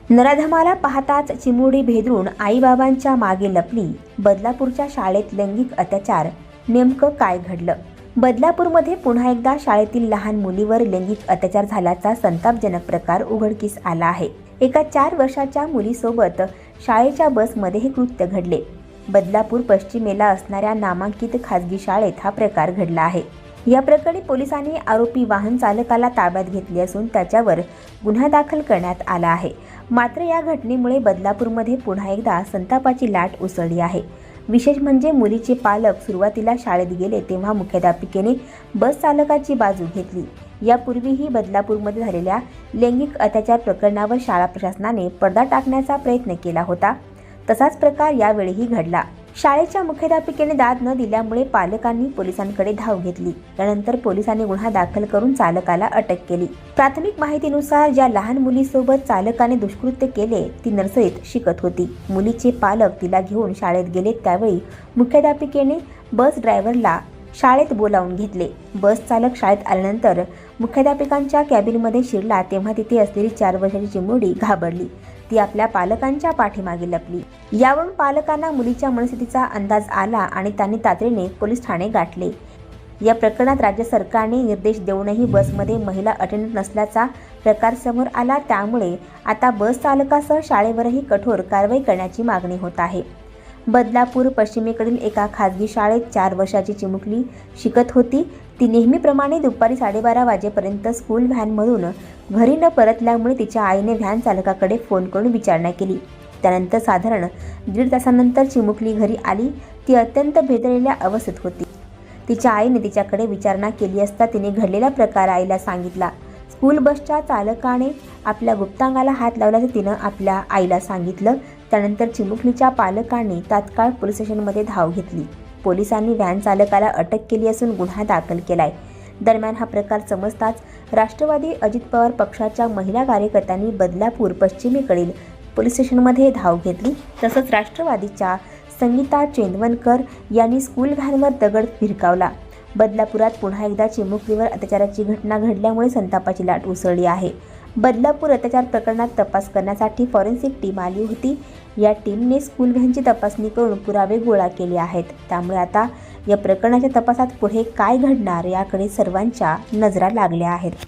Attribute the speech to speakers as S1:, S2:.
S1: नराधमाला पाहताच चिमुरडी भेदरून आईबाबांच्या मागे लपली. बदलापूरच्या शाळेत लैंगिक अत्याचार, नेमकं काय घडलं? बदलापूरमध्ये पुन्हा एकदा शाळेतील लहान मुलीवर लैंगिक अत्याचार झाल्याचा संतापजनक प्रकार उघडकीस आला आहे. एका 4 वर्षाच्या मुलीसोबत शाळेच्या बसमध्ये हे कृत्य घडले. बदलापूर पश्चिमेला असणाऱ्या नामांकित खाजगी शाळेत हा प्रकार घडला आहे. या प्रकरणी पोलिसांनी आरोपी वाहन चालकाला ताब्यात घेतले असून त्याच्यावर गुन्हा दाखल करण्यात आला आहे. मात्र या घटनेमुळे बदलापूरमध्ये पुन्हा एकदा संतापाची लाट उसळली आहे. विशेष म्हणजे मुलीचे पालक सुरुवातीला शाळेत गेले तेव्हा मुख्याध्यापिकेने बस चालकाची बाजू घेतली. यापूर्वीही बदलापूरमध्ये झालेल्या लैंगिक अत्याचार प्रकरणावर शाळा प्रशासनाने पडदा टाकण्याचा प्रयत्न केला होता. तसाच प्रकार यावेळीही घडला. शाळेच्या मुख्याध्यापिकेने दाद न दिल्यामुळे पालकांनी पोलिसांकडे धाव घेतली. त्यानंतर पोलिसांनी गुन्हा दाखल करून चालकाला अटक केली. प्राथमिक माहितीनुसार ज्या लहान मुलीसोबत चालकाने दुष्कृत्य केले ती नर्सरीत शिकत होती. मुलीचे पालक तिला घेऊन शाळेत गेले त्यावेळी मुख्याध्यापिकेने बस ड्रायव्हरला शाळेत बोलावून घेतले. बस चालक शाळेत आल्यानंतर मुख्याध्यापिकांच्या कॅबिनमध्ये शिरला तेव्हा तिथे असलेली 4 वर्षाची चिमुरडी घाबरली. ती आपल्या पालकांच्या पाठीमागे लपली. यावरून पालकांना मुलीच्या मनस्थितीचा अंदाज आला आणि त्यांनी तातडीने पोलीस ठाणे गाठले. या प्रकरणात राज्य सरकारने निर्देश देऊनही बसमध्ये महिला अटेंडंट नसल्याचा प्रकार समोर आला. त्यामुळे आता बस चालकासह शाळेवरही कठोर कारवाई करण्याची मागणी होत आहे. बदलापूर पश्चिमेकडील एका खाजगी शाळेत 4 वर्षाची चिमुकली शिकत होती. ती नेहमीप्रमाणे दुपारी 12:30 वाजेपर्यंत स्कूल व्हॅनमधून घरी न परतल्यामुळे तिच्या आईने व्हॅन चालकाकडे फोन करून विचारणा केली. त्यानंतर साधारण 1.5 तासानंतर चिमुकली घरी आली. ती अत्यंत भेदरलेल्या अवस्थेत होती. तिच्या आईने तिच्याकडे विचारणा केली असता तिने घडलेला प्रकार आईला सांगितला. स्कूल बसच्या चालकाने आपल्या गुप्तांगाला हात लावल्याचे तिनं आपल्या आईला सांगितलं. त्यानंतर चिमुकलीच्या पालकांनी तात्काळ पोलीस स्टेशनमध्ये धाव घेतली. पोलिसांनी व्हॅन चालकाला अटक केली असून गुन्हा दाखल केलाय. दरम्यान हा प्रकार समजताच राष्ट्रवादी अजित पवार पक्षाच्या महिला कार्यकर्त्यांनी बदलापूर पश्चिमेकडील पोलीस स्टेशनमध्ये धाव घेतली. तसंच राष्ट्रवादीच्या संगीता चेंदवनकर यांनी स्कूल व्हॅनवर दगड भिरकावला. बदलापुरात पुन्हा एकदा चिमुकलीवर अत्याचाराची घटना घडल्यामुळे संतापाची लाट उसळली आहे. बदलापूर अत्याचार प्रकरणात तपास करण्यासाठी फॉरेन्सिक टीम आली होती. या टीमने स्कूल व्हॅनची तपासणी करून पुरावे गोळा केले आहेत. त्यामुळे आता या प्रकरणाच्या तपासात पुढे काय घडणार याकडे सर्वांच्या नजरा लागल्या आहेत.